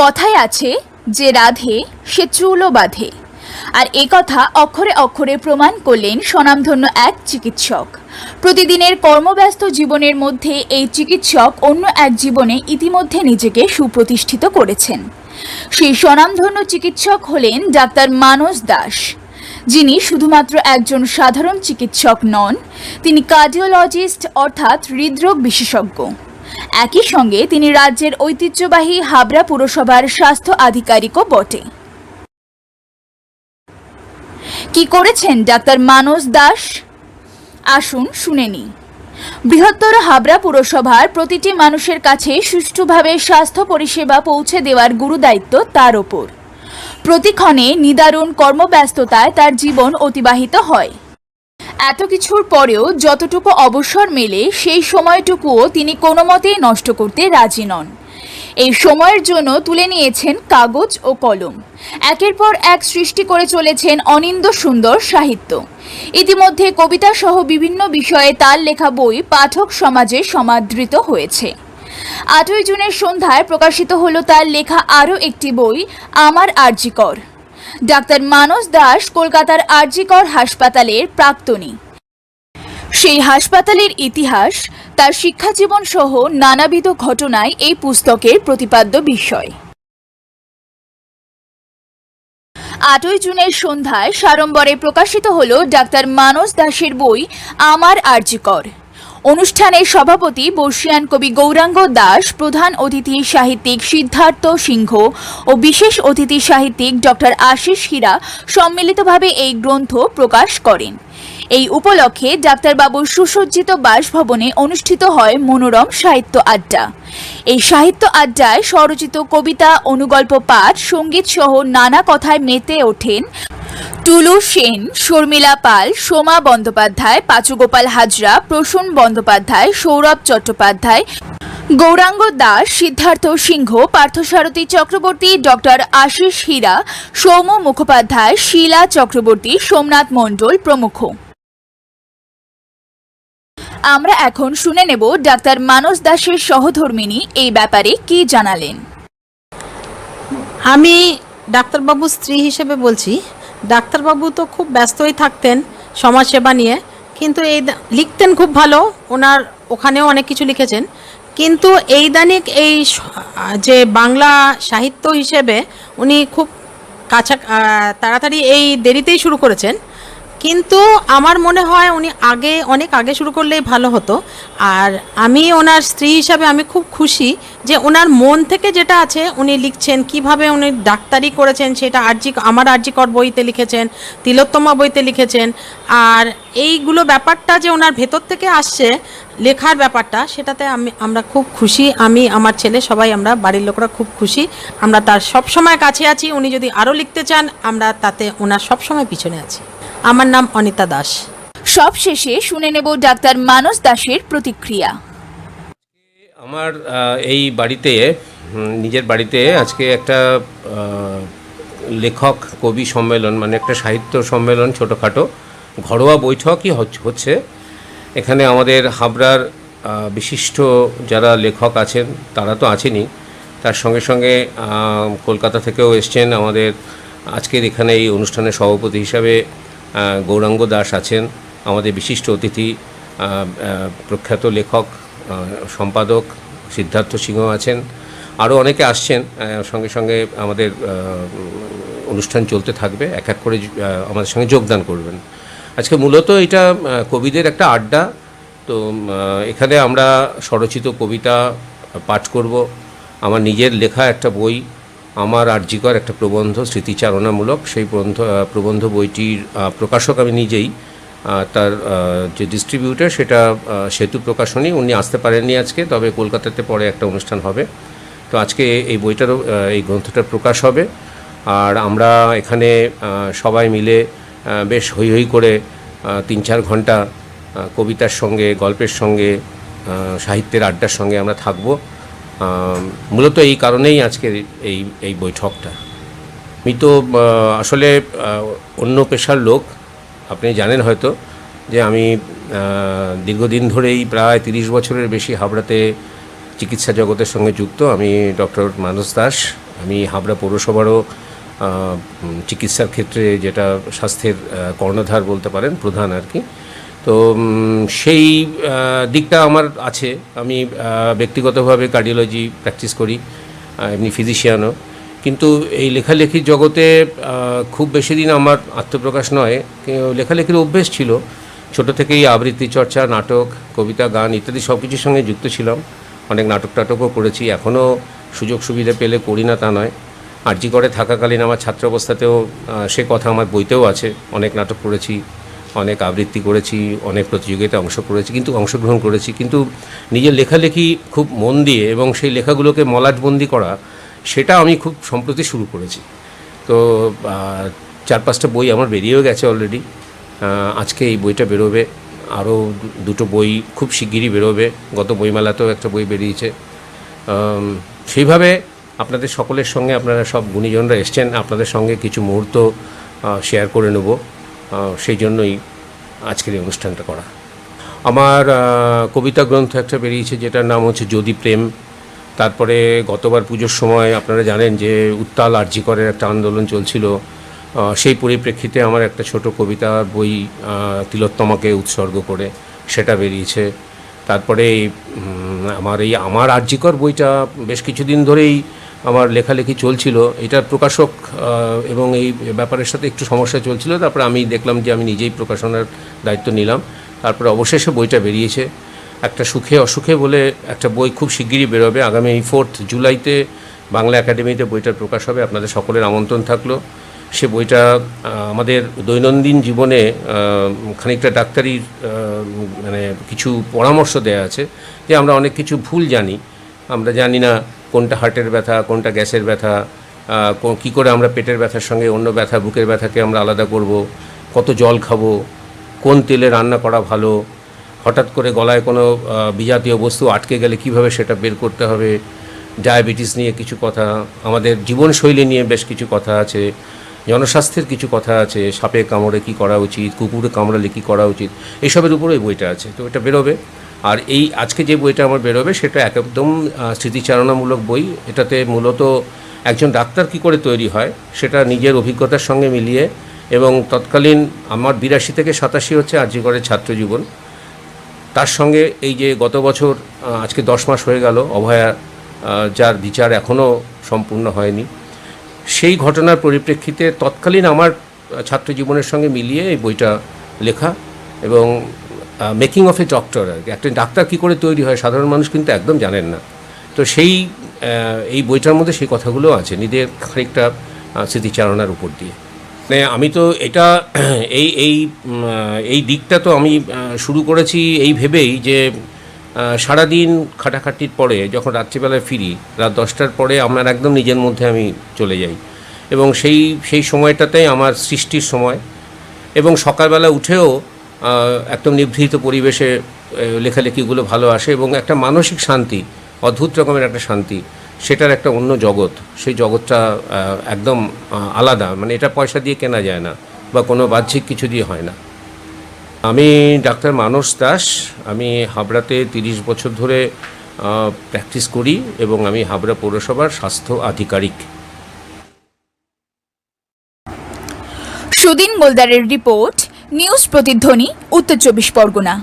কথায় আছে যে রাধে সে চুলও বাঁধে। আর এ কথা অক্ষরে অক্ষরে প্রমাণ করলেন স্বনামধন্য এক চিকিৎসক। প্রতিদিনের কর্মব্যস্ত জীবনের মধ্যে এই চিকিৎসক অন্য এক জীবনে ইতিমধ্যে নিজেকে সুপ্রতিষ্ঠিত করেছেন। সেই স্বনামধন্য চিকিৎসক হলেন ডাক্তার মানস দাস, যিনি শুধুমাত্র একজন সাধারণ চিকিৎসক নন, তিনি কার্ডিওলজিস্ট অর্থাৎ হৃদরোগ বিশেষজ্ঞ। একই সঙ্গে তিনি রাজ্যের ঐতিহ্যবাহী হাবড়া পুরসভার স্বাস্থ্য আধিকারিকও বটে। কি করেছেন ডাক্তার মানস দাস? আসুন শুনে নিই। বৃহত্তর হাবড়া পুরসভার প্রতিটি মানুষের কাছে সুষ্ঠুভাবে স্বাস্থ্য পরিষেবা পৌঁছে দেওয়ার গুরুদায়িত্ব তার ওপর। প্রতিক্ষণে নিদারুণ কর্মব্যস্ততায় তার জীবন অতিবাহিত হয়। এত কিছুর পরেও যতটুকু অবসর মেলে সেই সময়টুকুও তিনি কোনো মতেই নষ্ট করতে রাজি নন। এই সময়ের জন্য তুলে নিয়েছেন কাগজ ও কলম, একের পর এক সৃষ্টি করে চলেছেন অনিন্দ্য সুন্দর সাহিত্য। ইতিমধ্যে কবিতা সহ বিভিন্ন বিষয়ে তার লেখা বই পাঠক সমাজে সমাদৃত হয়েছে। 8ই জুনের সন্ধ্যায় প্রকাশিত হলো তার লেখা আরও একটি বই, আমার আরজিকর। ডাক্তার মানস দাস কলকাতার আরজিকর হাসপাতালের প্রাক্তনী। সেই হাসপাতালের ইতিহাস, তার শিক্ষাজীবন সহ নানাবিধ ঘটনায় এই পুস্তকের প্রতিপাদ্য বিষয়। 8ই জুনের সন্ধ্যায় সাড়ম্বরে প্রকাশিত হল ডাক্তার মানস দাসের বই আমার আরজিকর। অনুষ্ঠানে সভাপতি বর্ষিয়ান কবি গৌরাঙ্গ দাস, প্রধান অতিথি সাহিত্যিক সিদ্ধার্থ সিংহ ও বিশেষ অতিথি সাহিত্যিক ডক্টর আশিস হীরা সম্মিলিতভাবে এই গ্রন্থ প্রকাশ করেন। এই উপলক্ষে ডাক্তারবাবুর সুসজ্জিত বাসভবনে অনুষ্ঠিত হয় মনোরম সাহিত্য আড্ডা। এই সাহিত্য আড্ডায় স্বরচিত কবিতা, অনুগল্প পাঠ, সঙ্গীত সহ নানা কথায় মেতে ওঠেন টুলু সেন, শর্মিলা পাল, সোমা বন্দ্যোপাধ্যায়, পাচুগোপাল হাজরা, প্রসূন বন্দ্যোপাধ্যায়, সৌরভ চট্টোপাধ্যায়, গৌরাঙ্গ দাস, সিদ্ধার্থ সিংহ, পার্থসারথী চক্রবর্তী, ডক্টর আশিস হীরা, সৌম্য মুখোপাধ্যায়, শীলা চক্রবর্তী, সোমনাথ মণ্ডল প্রমুখ। আমরা এখন শুনে নেব ডাক্তার মানস দাসের সহধর্মিণী এই ব্যাপারে কি জানালেন। আমি ডাক্তারবাবুর স্ত্রী হিসেবে বলছি, ডাক্তারবাবু তো খুব ব্যস্তই থাকতেন সমাজসেবা নিয়ে, কিন্তু লিখতেন খুব ভালো, ওনার ওখানেও অনেক কিছু লিখেছেন। কিন্তু এই দৈনিক এই যে বাংলা সাহিত্য হিসেবে উনি খুব তাড়াতাড়ি এই দেরিতেই শুরু করেছেন। কিন্তু আমার মনে হয় উনি অনেক আগে শুরু করলেই ভালো হতো। আর আমি ওনার স্ত্রী হিসাবে আমি খুব খুশি যে ওনার মন থেকে যেটা আছে উনি লিখছেন, কিভাবে উনি ডাক্তারি করেছেন সেটা আমার আরজিকর বইতে লিখেছেন, তিলোত্তমা বইতে লিখেছেন। আর এইগুলো ব্যাপারটা যে ওনার ভেতর থেকে আসছে লেখার ব্যাপারটা, সেটাতে আমরা খুব খুশি। আমি, আমার ছেলে, সবাই, আমরা বাড়ির লোকরা খুব খুশি। আমরা তার সবসময় কাছে আছি। উনি যদি আরও লিখতে চান, আমরা তাতে ওনার সবসময় পিছনে আছি। আমার নাম অনিতা দাস। সব শেষে শুনে নেব ডাক্তার মানস দাসের প্রতিক্রিয়া। আমার এই বাড়িতে, নিজের বাড়িতে আজকে একটা লেখক কবি সম্মেলন, মানে একটা সাহিত্য সম্মেলন, ছোটোখাটো ঘরোয়া বৈঠকই হচ্ছে। এখানে আমাদের হাবড়ার বিশিষ্ট যারা লেখক আছেন তারা তো আছেনই, তার সঙ্গে সঙ্গে কলকাতা থেকেও এসছেন। আমাদের আজকের এখানে এই অনুষ্ঠানের সভাপতি হিসাবে গৌরাঙ্গ দাস আছেন, আমাদের বিশিষ্ট অতিথি প্রখ্যাত লেখক সম্পাদক সিদ্ধার্থ সিংহ আছেন, আরও অনেকে আসছেন। সঙ্গে সঙ্গে আমাদের অনুষ্ঠান চলতে থাকবে, এক এক করে আমাদের সঙ্গে যোগদান করবেন। আজকে মূলত এটা কবিদের একটা আড্ডা, তো এখানে আমরা স্বরচিত কবিতা পাঠ করব। আমার নিজের লেখা একটা বই, আমার আরজিকর, একটা প্রবন্ধ, স্মৃতিচারণামূলক। সেই প্রবন্ধ বইটির প্রকাশক আমি নিজেই, তার যে ডিস্ট্রিবিউটার সেটা সেতু প্রকাশনী। উনি আসতে পারেননি আজকে, তবে কলকাতাতে পরে একটা অনুষ্ঠান হবে। তো আজকে এই বইটারও, এই গ্রন্থটার প্রকাশ হবে। আর আমরা এখানে সবাই মিলে বেশ হৈ হৈ করে 3-4 ঘন্টা কবিতার সঙ্গে, গল্পের সঙ্গে, সাহিত্যের আড্ডার সঙ্গে আমরা থাকব। মূলত এই কারণেই আজকের এই বৈঠকটা। আমি তো আসলে অন্য পেশার লোক, আপনি জানেন হয়তো যে আমি দীর্ঘদিন ধরেই প্রায় 30 বছরের বেশি হাবড়াতে চিকিৎসা জগতের সঙ্গে যুক্ত। আমি ডক্টর মানস দাস, আমি হাবড়া পৌরসভারও চিকিৎসার ক্ষেত্রে যেটা স্বাস্থ্যের কর্ণধার বলতে পারেন, প্রধান আর কি। তো সেই দিকটা আমার আছে। আমি ব্যক্তিগতভাবে কার্ডিওলজি প্র্যাকটিস করি, এমনি ফিজিশিয়ানও। কিন্তু এই লেখালেখির জগতে খুব বেশি দিন আমার আত্মপ্রকাশ নয়, লেখালেখির অভ্যেস ছিল। ছোট থেকেই আবৃত্তি চর্চা, নাটক, কবিতা, গান ইত্যাদি সব কিছুর সঙ্গে যুক্ত ছিলাম। অনেক নাটক টাটকও করেছি, এখনও সুযোগ সুবিধা পেলে করি না তা নয়। আরজি করে থাকাকালীন আমার ছাত্র অবস্থাতেও সে কথা আমার বইতেও আছে। অনেক নাটক করেছি, অনেক আবৃত্তি করেছি, অনেক প্রতিযোগিতায় অংশগ্রহণ করেছি, কিন্তু নিজের লেখালেখি খুব মন দিয়ে এবং সেই লেখাগুলোকে মলাটবন্দি করা, সেটা আমি খুব সম্প্রতি শুরু করেছি। তো 4-5টা বই আমার বেরিয়েও গেছে অলরেডি। আজকে এই বইটা বেরোবে, আরও দুটো বই খুব শিগগিরই বেরোবে। গত বইমেলাতেও একটা বই বেরিয়েছে। সেইভাবে আপনাদের সকলের সঙ্গে, আপনারা সব গুণীজনরা এসছেন, আপনাদের সঙ্গে কিছু মুহূর্ত শেয়ার করে নেব, সেই জন্যই আজকের এই অনুষ্ঠানটা করা। আমার কবিতা গ্রন্থ একটা বেরিয়েছে, যেটার নাম হচ্ছে যদি প্রেম। তারপরে গতবার পুজোর সময় আপনারা জানেন যে উত্তাল আরজি করের একটা আন্দোলন চলছিল, সেই পরিপ্রেক্ষিতে আমার একটা ছোট কবিতা বই তিলোত্তমাকে উৎসর্গ করে সেটা বেরিয়েছে। তারপরে আমার আরজি কর বইটা বেশ কিছুদিন ধরেই আমার লেখালেখি চলছিল। এটার প্রকাশক এবং এই ব্যাপারের সাথে একটু সমস্যা চলছিল। তারপরে আমি দেখলাম যে আমি নিজেই প্রকাশনার দায়িত্ব নিলাম। তারপরে অবশেষে বইটা বেরিয়েছে। একটা সুখে অসুখে বলে একটা বই খুব শিগগিরই বেরোবে। আগামী 4 জুলাইতে বাংলা একাডেমিতে বইটার প্রকাশ হবে। আপনাদের সকলের আমন্ত্রণ থাকলো। সে বইটা আমাদের দৈনন্দিন জীবনে খানিকটা ডাক্তারি মানে কিছু পরামর্শ দেওয়া আছে, যে আমরা অনেক কিছু ভুল জানি। আমরা জানি না কোনটা হার্টের ব্যথা, কোনটা গ্যাসের ব্যথা, কী করে আমরা পেটের ব্যথার সঙ্গে অন্য ব্যথা, বুকের ব্যথাকে আমরা আলাদা করব, কত জল খাবো, কোন তেলে রান্না করা ভালো, হঠাৎ করে গলায় কোনো বিজাতীয় বস্তু আটকে গেলে কিভাবে সেটা বের করতে হবে, ডায়াবেটিস নিয়ে কিছু কথা, আমাদের জীবনশৈলী নিয়ে বেশ কিছু কথা আছে, জনস্বাস্থ্যের কিছু কথা আছে, সাপে কামড়ে কী করা উচিত, কুকুরে কামড়ালে কী করা উচিত, এইসবের উপরে এই বইটা আছে। তো এটা বেরোবে। আর এই আজকে যে বইটা আমার বেরোবে সেটা একদম স্মৃতিচারণামূলক বই। এটাতে মূলত একজন ডাক্তার কী করে তৈরি হয় সেটা নিজের অভিজ্ঞতার সঙ্গে মিলিয়ে, এবং তৎকালীন আমার 82 থেকে 87 হচ্ছে আরজি করের ছাত্র জীবন, তার সঙ্গে এই যে গত বছর আজকে 10 মাস হয়ে গেল অভয়া, যার বিচার এখনও সম্পূর্ণ হয়নি, সেই ঘটনার পরিপ্রেক্ষিতে তৎকালীন আমার ছাত্র জীবনের সঙ্গে মিলিয়ে এই বইটা লেখা। এবং মেকিং অফ এ ডক্টর, আর কি, একটা ডাক্তার কী করে তৈরি হয় সাধারণ মানুষ কিন্তু একদম জানেন না। তো এই বইটার মধ্যে সেই কথাগুলো আছে, নিজের খানিকটা স্মৃতিচারণার উপর দিয়ে। মানে আমি তো এটা এই দিকটা তো আমি শুরু করেছি এই ভেবেই যে সারাদিন খাটাখাটির পরে যখন রাত্রিবেলায় ফিরি, রাত 10টার পরে আমার একদম নিজের মধ্যে আমি চলে যাই, এবং সেই সময়টাতেই আমার সৃষ্টির সময়। এবং সকালবেলা উঠেও একদম নিভৃত পরিবেশে লেখালেখিগুলো ভালো আসে, এবং একটা মানসিক শান্তি, অদ্ভুত রকমের একটা শান্তি, সেটার একটা অন্য জগৎ। সেই জগৎটা একদম আলাদা, মানে এটা পয়সা দিয়ে কেনা যায় না বা কোনো বাহ্যিক কিছু দিয়ে হয় না। আমি ডাক্তার মানস দাস, আমি হাবড়াতে 30 বছর ধরে প্র্যাকটিস করি, এবং আমি হাবড়া পৌরসভার স্বাস্থ্য আধিকারিক। সুদিন গোলদারের রিপোর্ট, নিউজ প্রতিধ্বনি, উত্তর 24 পরগনা।